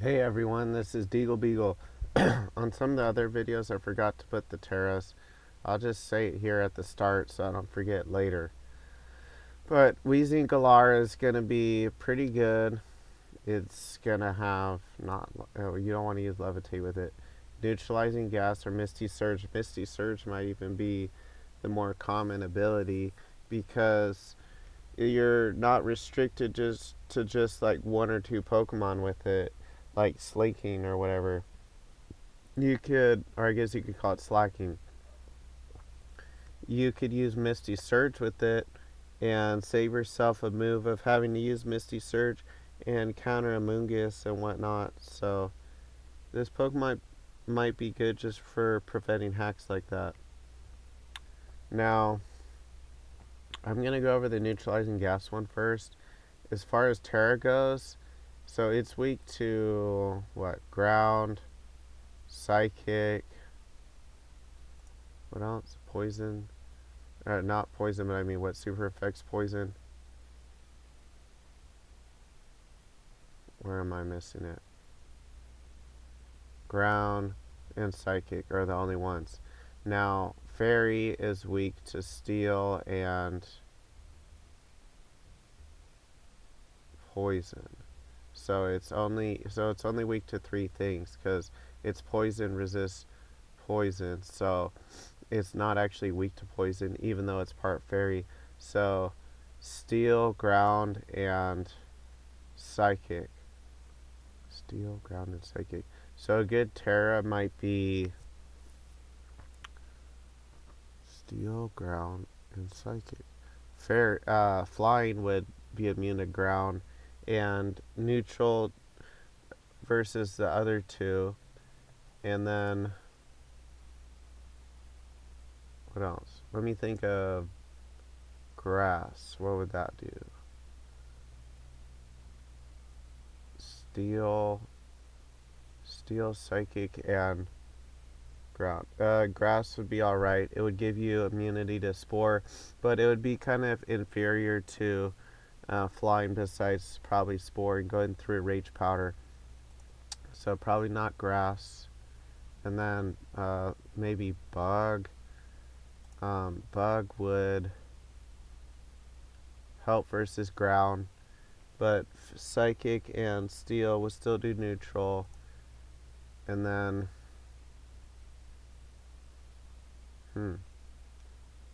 Hey everyone, this is DeagleBeagle. On some of the other videos, I forgot to put the Teras. I'll just say it here at the start so I don't forget later. But Weezing-G is going to be pretty good. It's going to have not, oh, you don't want to use Levitate with it. Neutralizing gas or Misty Surge. Misty Surge might even be the more common ability because you're not restricted just like one or two Pokemon with it, like Slaking or whatever. You could, or I guess you could call it slacking. You could use Misty Surge with it and save yourself a move of having to use Misty Surge and counter Amoonguss and whatnot. So this Pokemon might be good just for preventing hacks like that. Now, I'm going to go over the neutralizing gas one first. As far as Tera goes, so it's weak to what? Ground, Psychic, what else? Poison. Not poison, but I mean what super affects poison. Where am I missing it? Ground and Psychic are the only ones. Now, Fairy is weak to Steel and Poison. So it's only weak to three things because it's poison resists poison. So it's not actually weak to poison, even though it's part Fairy. So Steel, Ground, and Psychic. Steel, Ground, and Psychic. So a good Tera might be Steel, Ground, and Psychic. Flying would be immune to Ground, and Neutral versus the other two. And then what else? Let me think of Grass. What would that do? Steel, Steel, Psychic, and Ground. Grass would be alright. It would give you immunity to Spore, but it would be kind of inferior to Flying besides probably Spore and going through Rage Powder. So probably not Grass. And then maybe Bug. Bug would help versus Ground, but Psychic and Steel would still do neutral. And then,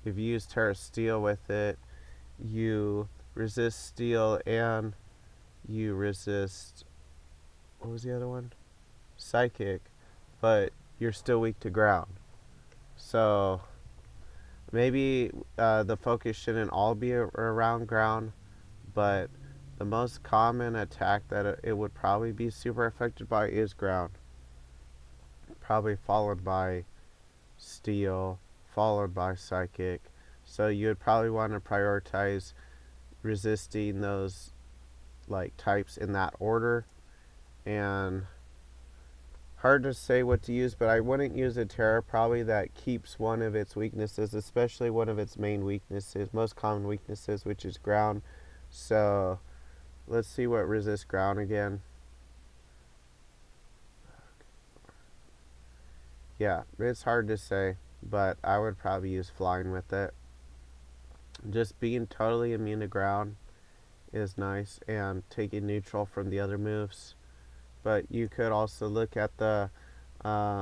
if you use Tera Steel with it, you resist Steel and you resist, what was the other one? Psychic, but you're still weak to Ground. So maybe the focus shouldn't all be around Ground, but the most common attack that it would probably be super affected by is Ground. Probably followed by Steel, followed by Psychic. So you would probably want to prioritize resisting those like types in that order. And hard to say what to use, but I wouldn't use a Tera probably that keeps one of its weaknesses, especially one of its main weaknesses, most common weaknesses, which is Ground. So let's see what resists Ground again. Yeah, it's hard to say, but I would probably use Flying with it. Just being totally immune to Ground is nice, and taking neutral from the other moves. But you could also look at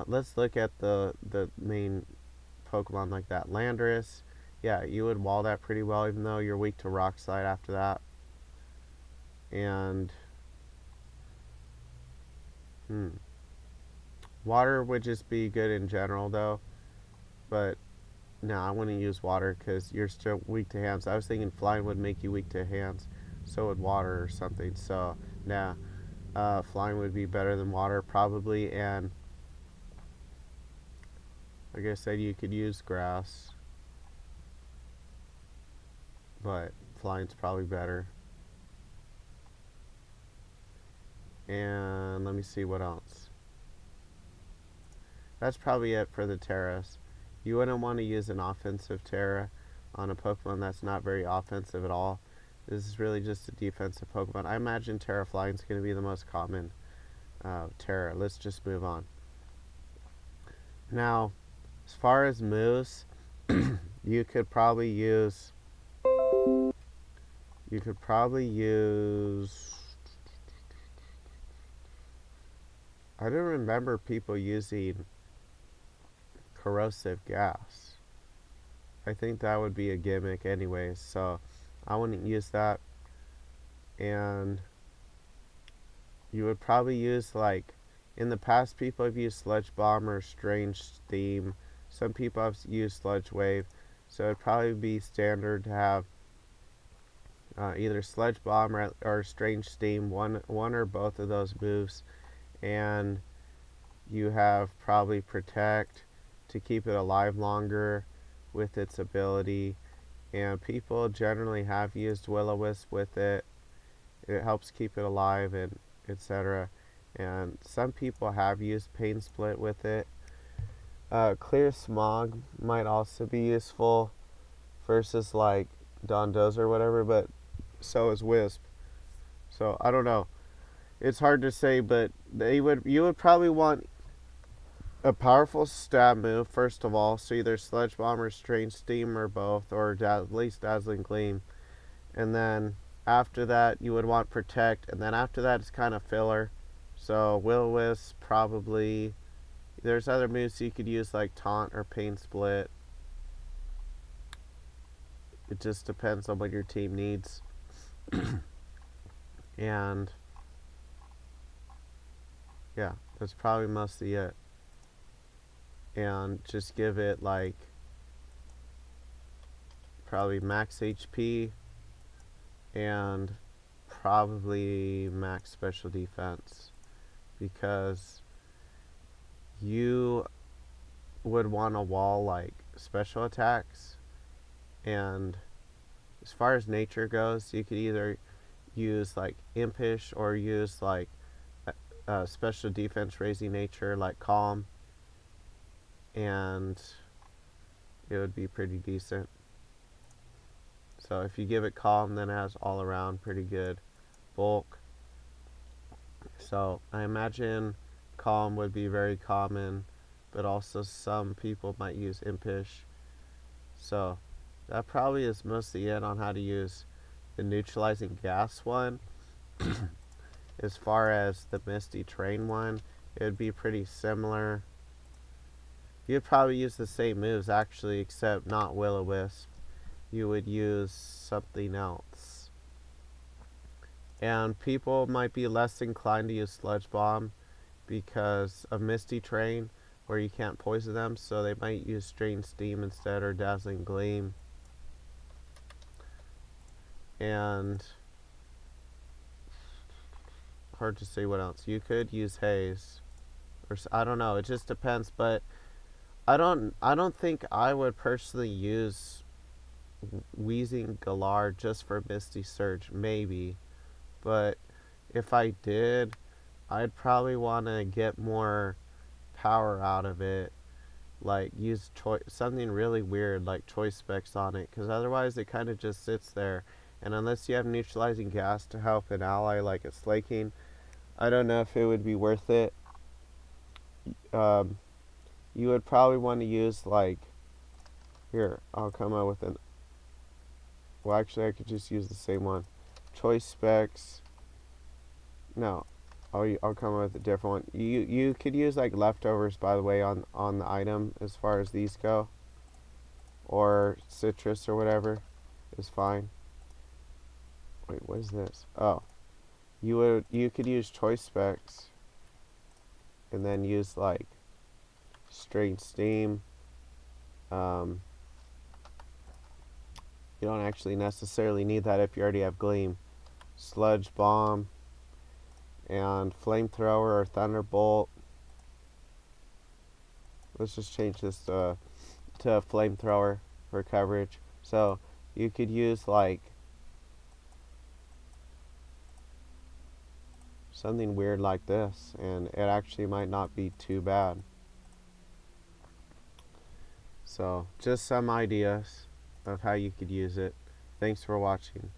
let's look at the main Pokemon like that. Landorus, yeah, you would wall that pretty well, even though you're weak to Rock Slide after that. And water would just be good in general, though. But no, I wouldn't use water because you're still weak to hands. I was thinking Flying would make you weak to hands, so would water or something. So nah, Flying would be better than water probably. And like I said, you could use Grass, but Flying's probably better. And let me see what else. That's probably it for the Teras. You wouldn't want to use an offensive Tera on a Pokemon that's not very offensive at all. This is really just a defensive Pokemon. I imagine Tera Flying is going to be the most common Tera. Let's just move on. Now, as far as moves, you could probably use. You could probably use. I don't remember people using corrosive gas. I think that would be a gimmick anyways, so I wouldn't use that. And you would probably use, like, in the past people have used sludge bomb or strange steam. Some people have used sludge wave, so it'd probably be standard to have either sludge bomb or strange steam, one or both of those moves. And you have probably protect to keep it alive longer with its ability. And people generally have used Will-O-Wisp with it. It helps keep it alive and etc. And some people have used Pain Split with it. Clear Smog might also be useful versus like Dondoza or whatever, but so is Wisp. So I don't know. It's hard to say, but you would probably want a powerful stab move first of all, so either Sludge Bomb or Strange Steam or both, or at least Dazzling Gleam. And then after that you would want Protect, and then after that it's kind of filler. So Will-O-Wisp probably. There's other moves you could use like Taunt or Pain Split. It just depends on what your team needs. And yeah, that's probably mostly it. And just give it like probably max HP and probably max special defense, because you would want to wall like special attacks. And as far as nature goes, you could either use like Impish or use like special defense raising nature like Calm, and it would be pretty decent. So if you give it Calm, then it has all around pretty good bulk. So I imagine Calm would be very common, but also some people might use Impish. So that probably is mostly it on how to use the neutralizing gas one. As far as the Misty train one, it would be pretty similar. You'd probably use the same moves actually, except not Will-O-Wisp. You would use something else. And people might be less inclined to use Sludge Bomb because of Misty Train, where you can't poison them, so they might use Strange Steam instead, or Dazzling Gleam. And hard to say what else. You could use Haze, or I don't know. It just depends. But I don't think I would personally use Weezing-Galar just for Misty Surge. Maybe, but if I did, I'd probably want to get more power out of it. Like use something really weird like choice specs on it, because otherwise it kind of just sits there. And unless you have neutralizing gas to help an ally like a Slaking, I don't know if it would be worth it. You would probably want to use like, here, I'll come up with well actually I could just use the same one. Choice specs. No, I'll come up with a different one. You could use like leftovers, by the way, on the item as far as these go, or citrus or whatever is fine. Wait, what is this? Oh, you could use choice specs and then use like Strange Steam. You don't actually necessarily need that if you already have Gleam. Sludge Bomb and Flamethrower or Thunderbolt. Let's just change this to Flamethrower for coverage. So you could use like something weird like this, and it actually might not be too bad. So just some ideas of how you could use it. Thanks for watching.